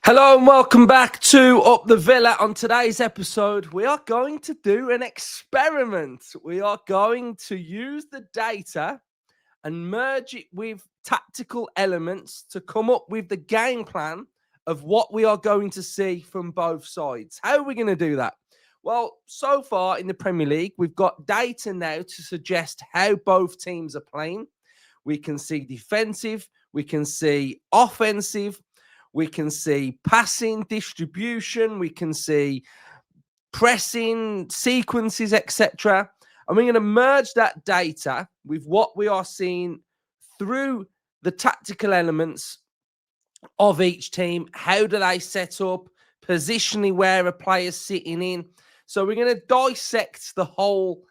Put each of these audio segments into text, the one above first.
Hello and welcome back to Up the Villa. On today's episode, we are going to do an experiment. We are going to use the data and merge it with tactical elements to come up with the game plan of what we are going to see from both sides. How are we going to do that? Well, so far in the Premier League, we've got data now to suggest how both teams are playing. We can see defensive, we can see offensive, we can see passing, distribution, we can see pressing, sequences, etc. And we're going to merge that data with what we are seeing through the tactical elements of each team. How do they set up? Positionally, where a player's sitting in. So we're going to dissect the whole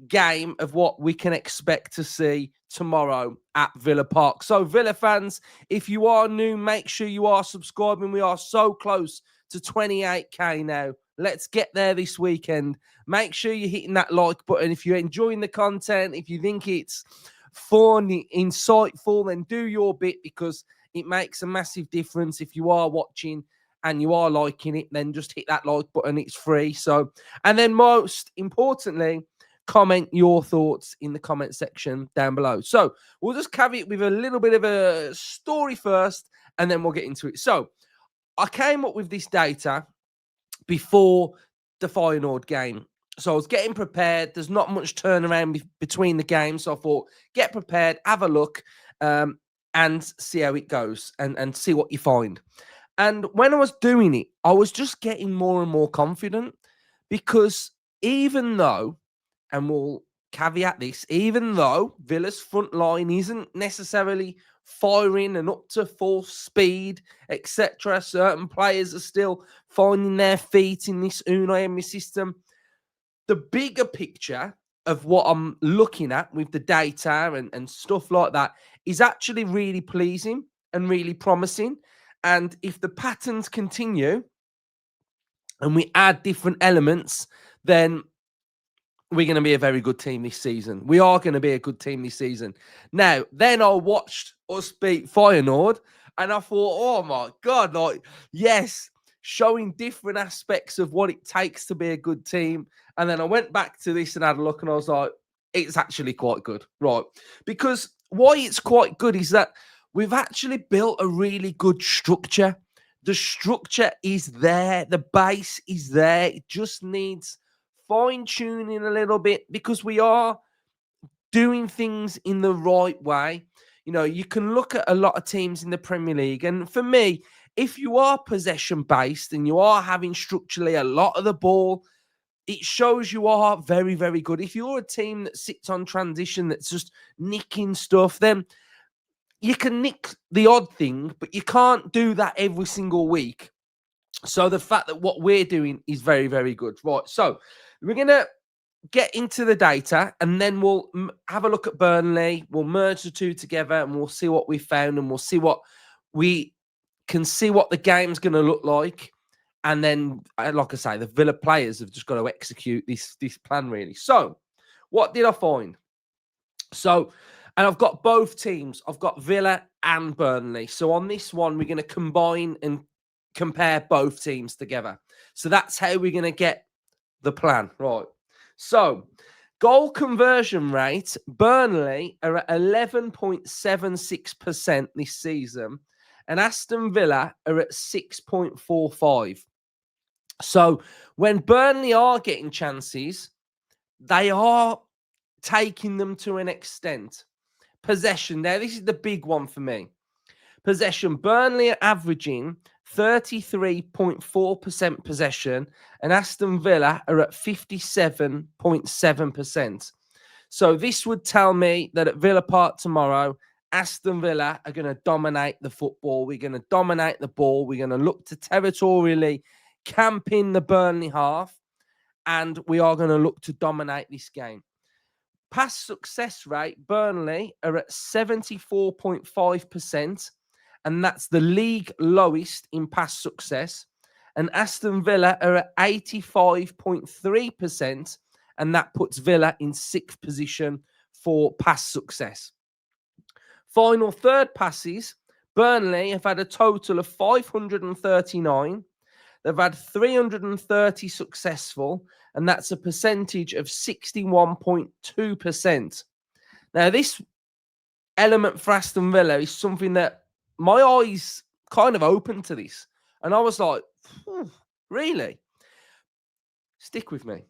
game of what we can expect to see tomorrow at Villa Park. So Villa fans, if you are new, make sure you are subscribing. We are so close to 28k now. Let's get there this weekend. Make sure you're hitting that like button. If you're enjoying the content, if you think it's fun, insightful, then do your bit, because it makes a massive difference. If you are watching and you are liking it, then just hit that like button. It's free. So, and then most importantly, comment your thoughts in the comment section down below. So we'll just caveat with a little bit of a story first, and then we'll get into it. So I came up with this data before the Feyenoord game. So I was getting prepared. There's not much turnaround between the games. So I thought, get prepared, have a look, and see how it goes and see what you find. And when I was doing it, I was just getting more and more confident, because even though, and we'll caveat this, even though Villa's front line isn't necessarily firing and up to full speed, etc., certain players are still finding their feet in this Unai Emery system. The bigger picture of what I'm looking at with the data and stuff like that is actually really pleasing and really promising. And if the patterns continue and we add different elements, then we're going to be a very good team this season. We are going to be a good team this season. Now, then I watched us beat Feyenoord, and I thought, oh my God, like, yes, showing different aspects of what it takes to be a good team. And then I went back to this and had a look, and I was like, it's actually quite good, right? Because why it's quite good is that we've actually built a really good structure. The structure is there. The base is there. It just needs fine-tuning a little bit, because we are doing things in the right way. You know, you can look at a lot of teams in the Premier League, and for me, if you are possession-based and you are having structurally a lot of the ball, it shows you are very, very good. If you're a team that sits on transition, that's just nicking stuff, then you can nick the odd thing, but you can't do that every single week. So the fact that what we're doing is very, very good. Right, so we're going to get into the data, and then we'll have a look at Burnley. We'll merge the two together, and we'll see what we found, and we'll see what we can see what the game's going to look like. And then, like I say, the Villa players have just got to execute this plan, really. So what did I find? So, and I've got both teams. I've got Villa and Burnley. So on this one, we're going to combine and compare both teams together. So that's how we're going to get the plan, right? So, goal conversion rate, Burnley are at 11.76% this season, and Aston Villa are at 6.45. So, when Burnley are getting chances, they are taking them to an extent. Possession, now this is the big one for me. Possession, Burnley are averaging 33.4% possession, and Aston Villa are at 57.7%. So this would tell me that at Villa Park tomorrow, Aston Villa are going to dominate the football. We're going to dominate the ball. We're going to look to territorially camp in the Burnley half, and we are going to look to dominate this game. Pass success rate, Burnley are at 74.5%. And that's the league lowest in pass success. And Aston Villa are at 85.3%, and that puts Villa in 6th position for pass success. Final third passes, Burnley have had a total of 539. They've had 330 successful, and that's a percentage of 61.2%. Now, this element for Aston Villa is something that my eyes kind of opened to this. And I was like, really? Stick with me.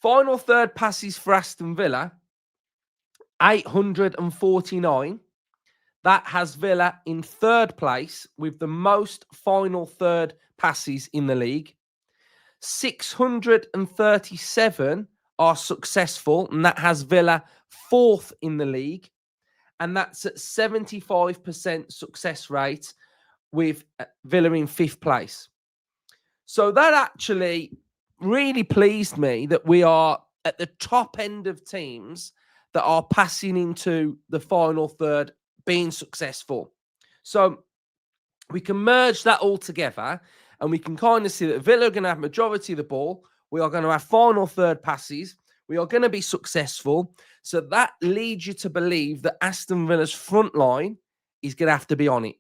Final third passes for Aston Villa, 849. That has Villa in third place with the most final third passes in the league. 637 are successful, and that has Villa fourth in the league. And that's at 75% success rate with Villa in fifth place. So that actually really pleased me that we are at the top end of teams that are passing into the final third, being successful. So we can merge that all together and we can kind of see that Villa are going to have majority of the ball. We are going to have final third passes. We are going to be successful. So that leads you to believe that Aston Villa's front line is going to have to be on it.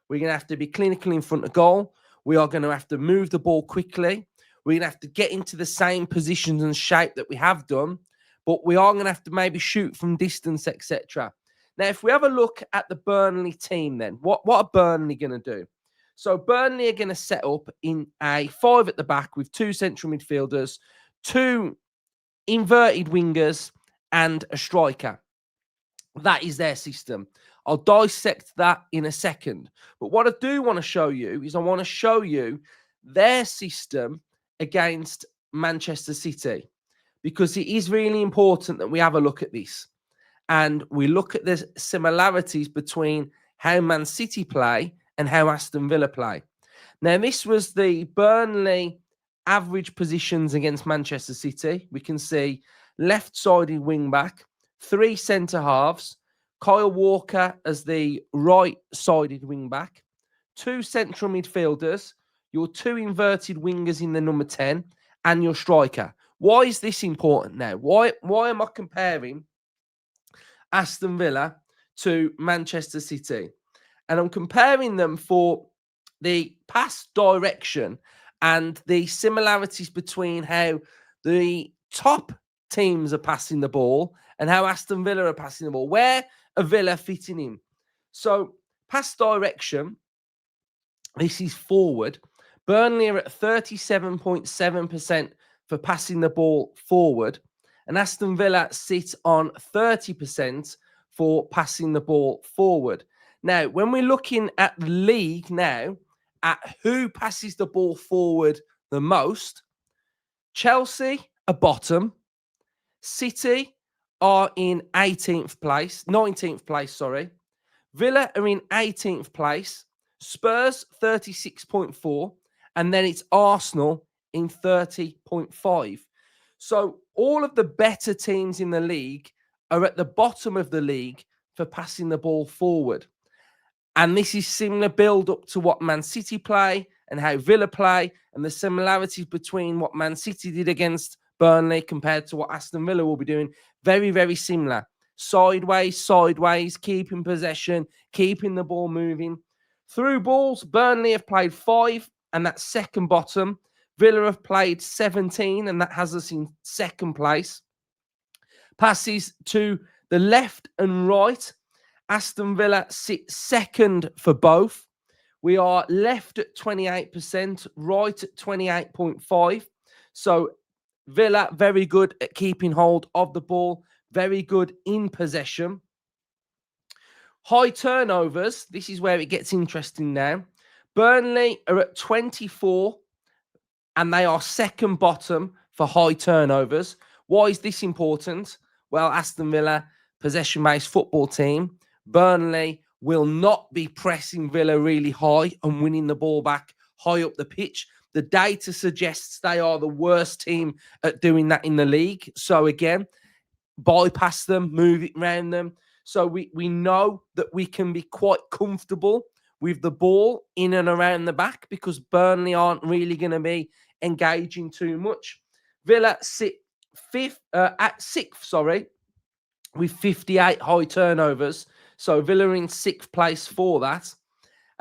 We're going to have to be clinical in front of goal. We are going to have to move the ball quickly. We're going to have to get into the same positions and shape that we have done. But we are going to have to maybe shoot from distance, etc. Now, if we have a look at the Burnley team then, what are Burnley going to do? So Burnley are going to set up in a 5 at the back with 2 central midfielders, 2 inverted wingers, and a striker. That is their system. I'll dissect that in a second. But what I do want to show you is I want to show you their system against Manchester City, because it is really important that we have a look at this and we look at the similarities between how Man City play and how Aston Villa play. Now, this was the Burnley average positions against Manchester City. We can see left-sided wing-back, 3 centre-halves, Kyle Walker as the right-sided wing-back, 2 central midfielders, your 2 inverted wingers in the number 10, and your striker. Why is this important now? Why am I comparing Aston Villa to Manchester City? And I'm comparing them for the pass direction and the similarities between how the top teams are passing the ball and how Aston Villa are passing the ball. Where are Villa fitting in? So, pass direction, this is forward. Burnley are at 37.7% for passing the ball forward, and Aston Villa sit on 30% for passing the ball forward. Now, when we're looking at the league now, at who passes the ball forward the most, Chelsea are bottom, City are in 19th place, Villa are in 18th place, Spurs 36.4, and then it's Arsenal in 30.5. So all of the better teams in the league are at the bottom of the league for passing the ball forward. And this is similar build up to what Man City play and how Villa play, and the similarities between what Man City did against Burnley compared to what Aston Villa will be doing. Very, very similar. Sideways, keeping possession, keeping the ball moving. Through balls, Burnley have played 5, and that's second bottom. Villa have played 17, and that has us in second place. Passes to the left and right, Aston Villa sit second for both. We are left at 28%, right at 28.5. So Villa, very good at keeping hold of the ball, very good in possession. High turnovers, this is where it gets interesting now. Burnley are at 24, and they are second bottom for high turnovers. Why is this important? Well, Aston Villa, possession-based football team. Burnley will not be pressing Villa really high and winning the ball back high up the pitch. The data suggests they are the worst team at doing that in the league. So again, bypass them, move it around them. So we know that we can be quite comfortable with the ball in and around the back because Burnley aren't really going to be engaging too much. Villa sit at sixth, with 58 high turnovers. So Villa in 6th place for that.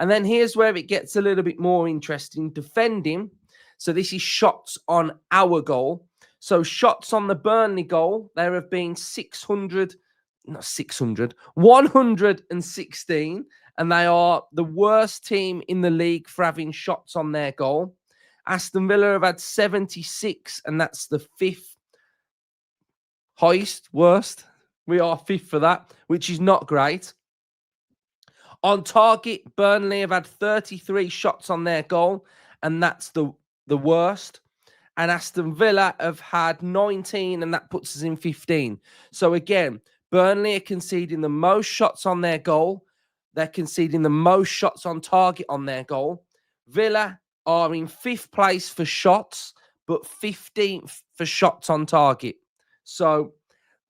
And then here's where it gets a little bit more interesting. Defending. So this is shots on our goal. So shots on the Burnley goal, there have been 116, and they are the worst team in the league for having shots on their goal. Aston Villa have had 76, and that's the fifth highest, worst. We are fifth for that, which is not great. On target, Burnley have had 33 shots on their goal, and that's the worst. And Aston Villa have had 19, and that puts us in 15. So again, Burnley are conceding the most shots on their goal. They're conceding the most shots on target on their goal. Villa are in 5th place for shots, but 15th for shots on target. So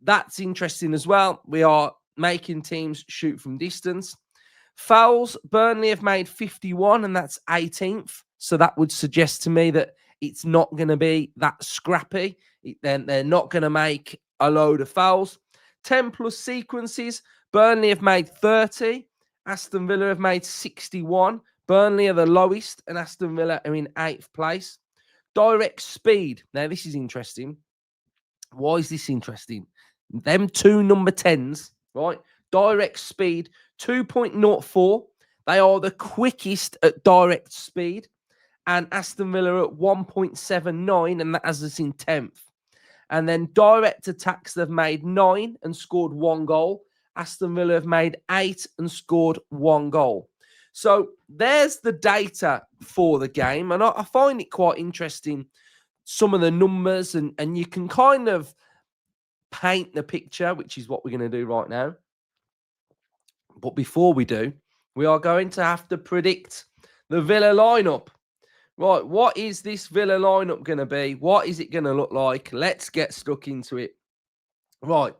that's interesting as well. We are making teams shoot from distance. Fouls, Burnley have made 51, and that's 18th. So that would suggest to me that it's not going to be that scrappy. Then they're not going to make a load of fouls. 10 plus sequences, Burnley have made 30. Aston Villa have made 61. Burnley are the lowest, and Aston Villa are in 8th place. Direct speed. Now, this is interesting. Why is this interesting? Them two number 10s, right? Direct speed, 2.04. They are the quickest at direct speed. And Aston Villa at 1.79, and that has us in 10th. And then direct attacks, they've made 9 and scored 1 goal. Aston Villa have made 8 and scored 1 goal. So there's the data for the game. And I find it quite interesting, some of the numbers, and you can kind of paint the picture, which is what we're going to do right now. But before we do, we are going to have to predict the Villa lineup. Right, what is this Villa lineup going to be? What is it going to look like? Let's get stuck into it. Right,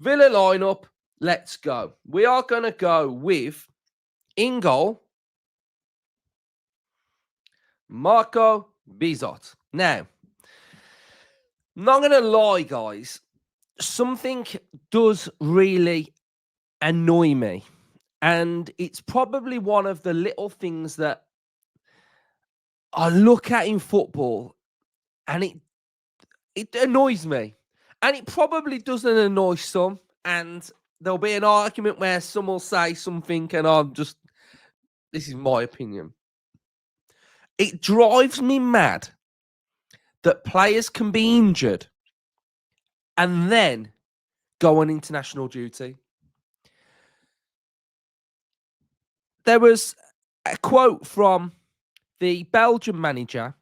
Villa lineup, let's go. We are going to go with, in goal, Marco Bizot. Now, not going to lie, guys, something does really annoy me. And it's probably one of the little things that I look at in football, and it annoys me. And it probably doesn't annoy some. And there'll be an argument where some will say something, and this is my opinion. It drives me mad that players can be injured and then go on international duty. There was a quote from the Belgian manager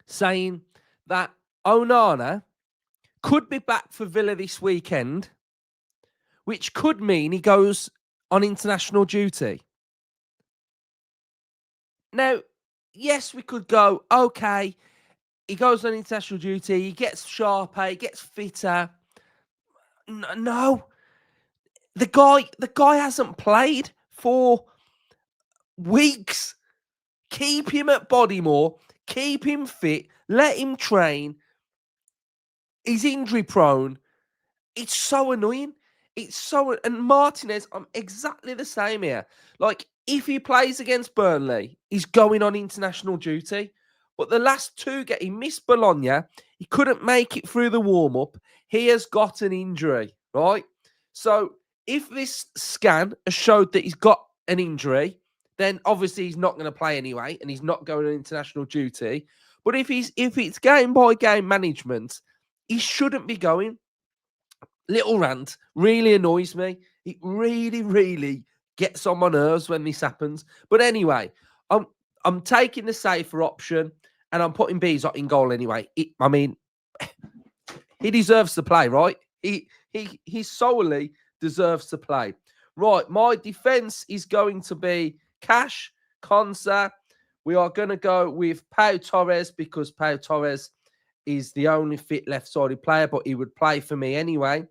saying that Onana could be back for Villa this weekend, which could mean he goes on international duty. Now, yes, we could go, okay, he goes on international duty, he gets sharper, he gets fitter. No. The guy hasn't played for weeks. Keep him at Bodymore, keep him fit, let him train. He's injury prone. It's so annoying. And Martinez, I'm exactly the same here. Like, if he plays against Burnley, he's going on international duty. But the last 2 he missed Bologna. He couldn't make it through the warm-up. He has got an injury, right? So if this scan has showed that he's got an injury, then obviously he's not going to play anyway, and he's not going on international duty. But if it's game-by-game management, he shouldn't be going. Little rant, really annoys me. It really, really gets on my nerves when this happens. But anyway, I'm taking the safer option, and I'm putting Bizot in goal anyway. He deserves to play, right? He solely deserves to play. Right, my defense is going to be Cash, Konsa. We are going to go with Pau Torres because Pau Torres is the only fit left-sided player, but he would play for me anyway.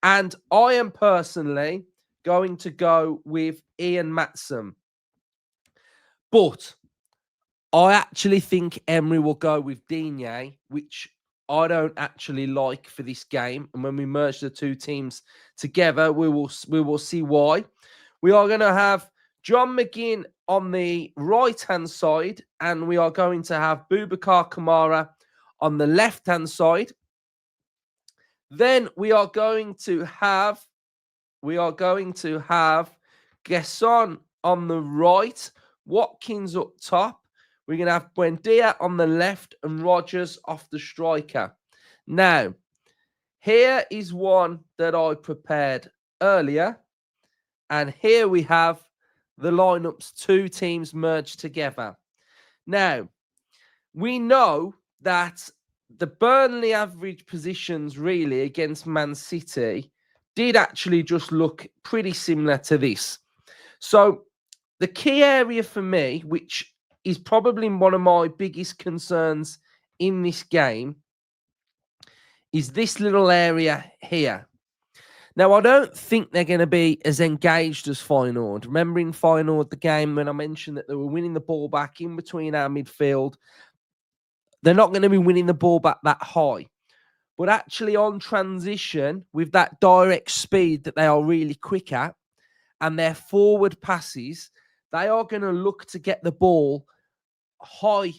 And I am personally going to go with Ian Matson. But I actually think Emery will go with Digne, which I don't actually like for this game. And when we merge the two teams together, we will see why. We are going to have John McGinn on the right-hand side, and we are going to have Boubacar Kamara on the left-hand side. Then we are going to have Gesson on the right, Watkins up top. We're going to have Buendia on the left and Rodgers off the striker. Now, here is one that I prepared earlier. And here we have the lineups, two teams merged together. Now, we know that the Burnley average positions really against Man City did actually just look pretty similar to this. So the key area for me, which is probably one of my biggest concerns in this game, is this little area here. Now, I don't think they're going to be as engaged as Feyenoord. Remember in Feyenoord, the game when I mentioned that they were winning the ball back in between our midfield, they're not going to be winning the ball back that high. But actually on transition, with that direct speed that they are really quick at, and their forward passes, they are going to look to get the ball high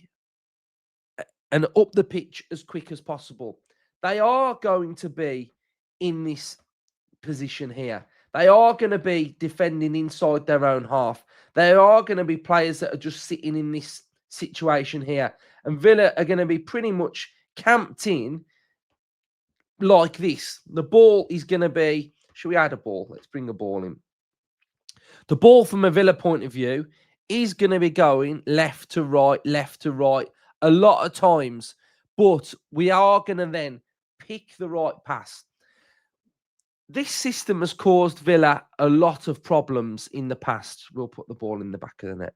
and up the pitch as quick as possible. They are going to be in this position here. They are going to be defending inside their own half. There are going to be players that are just sitting in this situation here. And Villa are going to be pretty much camped in like this. The ball is going to be... Should we add a ball? Let's bring a ball in. The ball from a Villa point of view is going to be going left to right a lot of times. But we are going to then pick the right pass. This system has caused Villa a lot of problems in the past. We'll put the ball in the back of the net.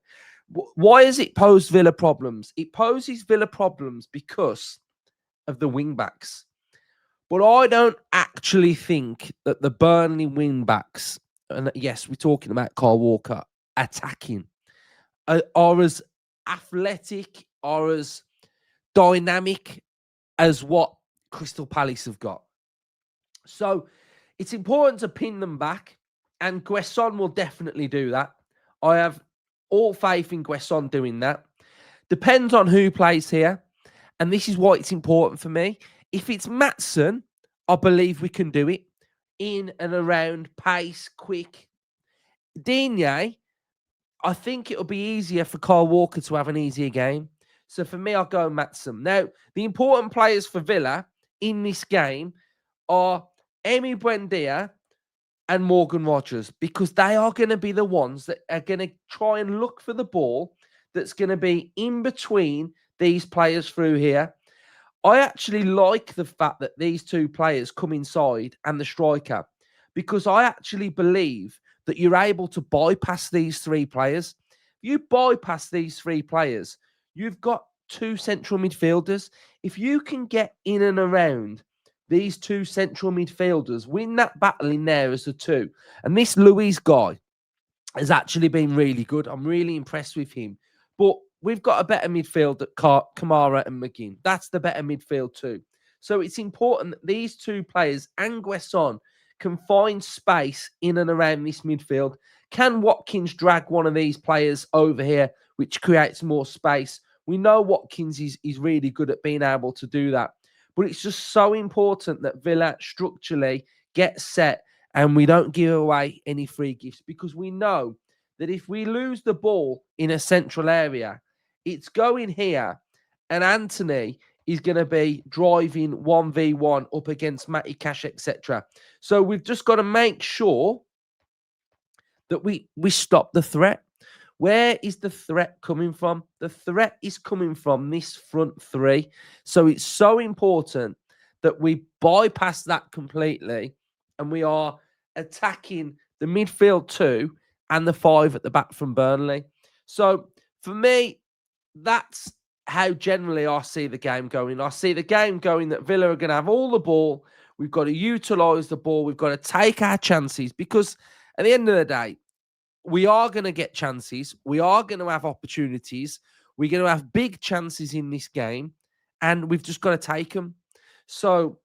Why has it posed Villa problems? It poses Villa problems because of the wing-backs. But I don't actually think that the Burnley wing-backs, and yes, we're talking about Kyle Walker, attacking, are as athletic or as dynamic as what Crystal Palace have got. So it's important to pin them back, and Guesson will definitely do that. I have all faith in Guesson doing that. Depends on who plays here, and this is why it's important for me. If it's Maatsen, I believe we can do it in and around pace, quick. Digne, I think it'll be easier for Kyle Walker to have an easier game. So for me, I'll go Maatsen. Now, the important players for Villa in this game are Emi Buendia and Morgan Rodgers, because they are going to be the ones that are going to try and look for the ball that's going to be in between these players through here. I actually like the fact that these two players come inside and the striker, because I actually believe that you're able to bypass these three players. If you bypass these three players, you've got two central midfielders. If you can get in and around these two central midfielders, win that battle in there as a two. And this Luis guy has actually been really good. I'm really impressed with him. But we've got a better midfield at Kamara and McGinn. That's the better midfield too. So it's important that these two players and Guesson can find space in and around this midfield. Can Watkins drag one of these players over here, which creates more space? We know Watkins is really good at being able to do that. But it's just so important that Villa structurally get set and we don't give away any free gifts, because we know that if we lose the ball in a central area, it's going here and Anthony is going to be driving 1v1 up against Matty Cash, etc. So we've just got to make sure that we stop the threat. Where is the threat coming from? The threat is coming from this front three. So it's so important that we bypass that completely and we are attacking the midfield two and the five at the back from Burnley. So for me, that's how generally I see the game going. I see the game going that Villa are going to have all the ball. We've got to utilise the ball. We've got to take our chances, because at the end of the day, we are going to get chances. We are going to have opportunities. We're going to have big chances in this game, and we've just got to take them. So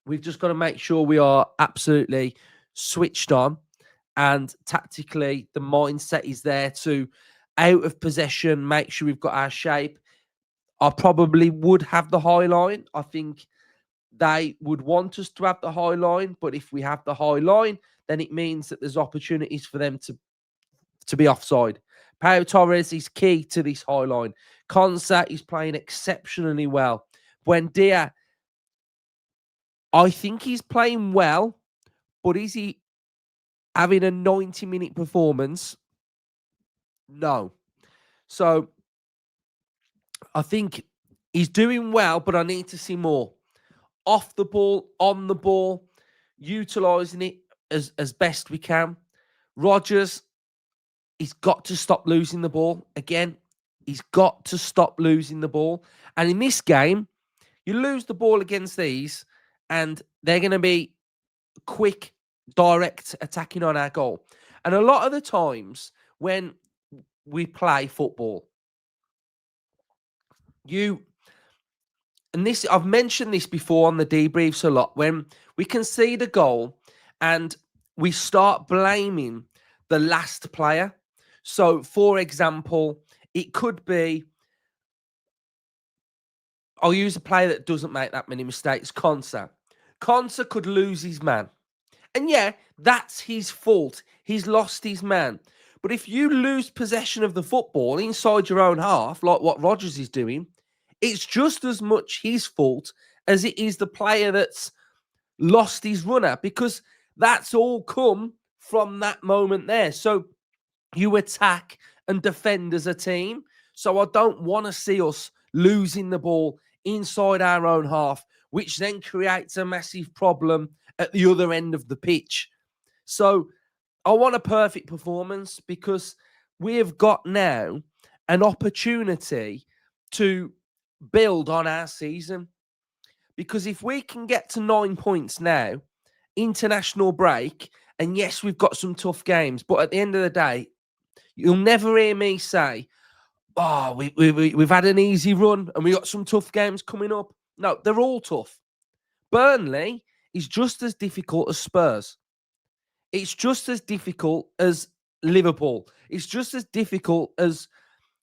we've just got to make sure we are absolutely switched on And tactically, the mindset is there to, out of possession, make sure we've got our shape. I probably would have the high line. I think they would want us to have the high line, but if we have the high line, then it means that there's opportunities for them to be offside. Pau Torres is key to this high line. Konsa is playing exceptionally well. Buendia, I think he's playing well, but is he having a 90-minute performance? No. So I think he's doing well, but I need to see more. Off the ball, on the ball, utilising it as best we can. Rodgers, he's got to stop losing the ball. Again, he's got to stop losing the ball. And in this game, you lose the ball against these, and they're going to be quick, direct attacking on our goal. And a lot of the times when we play football, and this, I've mentioned this before on the debriefs a lot, when we concede a goal and we start blaming the last player. So, for example, it could be, I'll use a player that doesn't make that many mistakes, Konsa. Konsa could lose his man. And yeah, that's his fault. He's lost his man. But if you lose possession of the football inside your own half, like what Rodgers is doing, it's just as much his fault as it is the player that's lost his runner, because that's all come from that moment there. So you attack and defend as a team. So I don't want to see us losing the ball inside our own half, which then creates a massive problem at the other end of the pitch. So I want a perfect performance, because we have got now an opportunity to build on our season. Because if we can get to 9 points now, international break, and yes, we've got some tough games, but at the end of the day, you'll never hear me say, oh, we've had an easy run and we got some tough games coming up. No, they're all tough. Burnley is just as difficult as Spurs. It's just as difficult as Liverpool. It's just as difficult as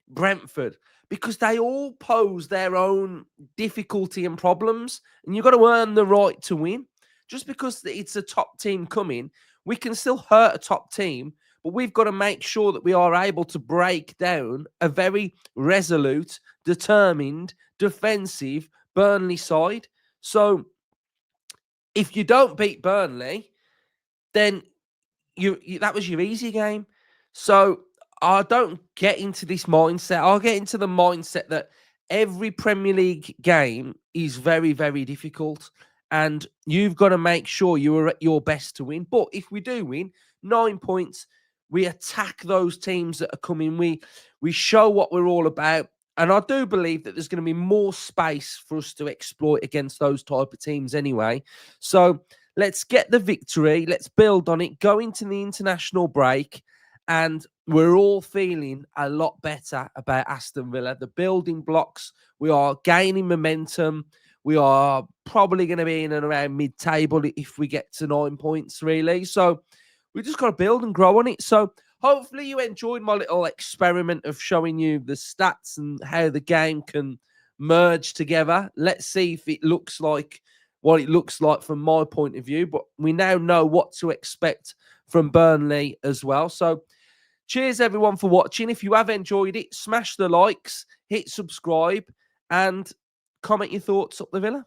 Brentford, because they all pose their own difficulty and problems, and you've got to earn the right to win. Just because it's a top team coming, we can still hurt a top team, but we've got to make sure that we are able to break down a very resolute, determined, defensive Burnley side. So if you don't beat Burnley, then you that was your easy game. So I don't get into this mindset. I'll get into the mindset that every Premier League game is very, very difficult, and you've got to make sure you are at your best to win. But if we do win, 9 points, we attack those teams that are coming. We show what we're all about. And I do believe that there's going to be more space for us to exploit against those type of teams anyway. So let's get the victory. Let's build on it. Go into the international break. And we're all feeling a lot better about Aston Villa. The building blocks, we are gaining momentum. We are probably going to be in and around mid-table if we get to 9 points, really. So we just got to build and grow on it. So hopefully you enjoyed my little experiment of showing you the stats and how the game can merge together. Let's see if it looks like what it looks like from my point of view. But we now know what to expect from Burnley as well. So cheers, everyone, for watching. If you have enjoyed it, smash the likes, hit subscribe, and comment your thoughts up the Villa.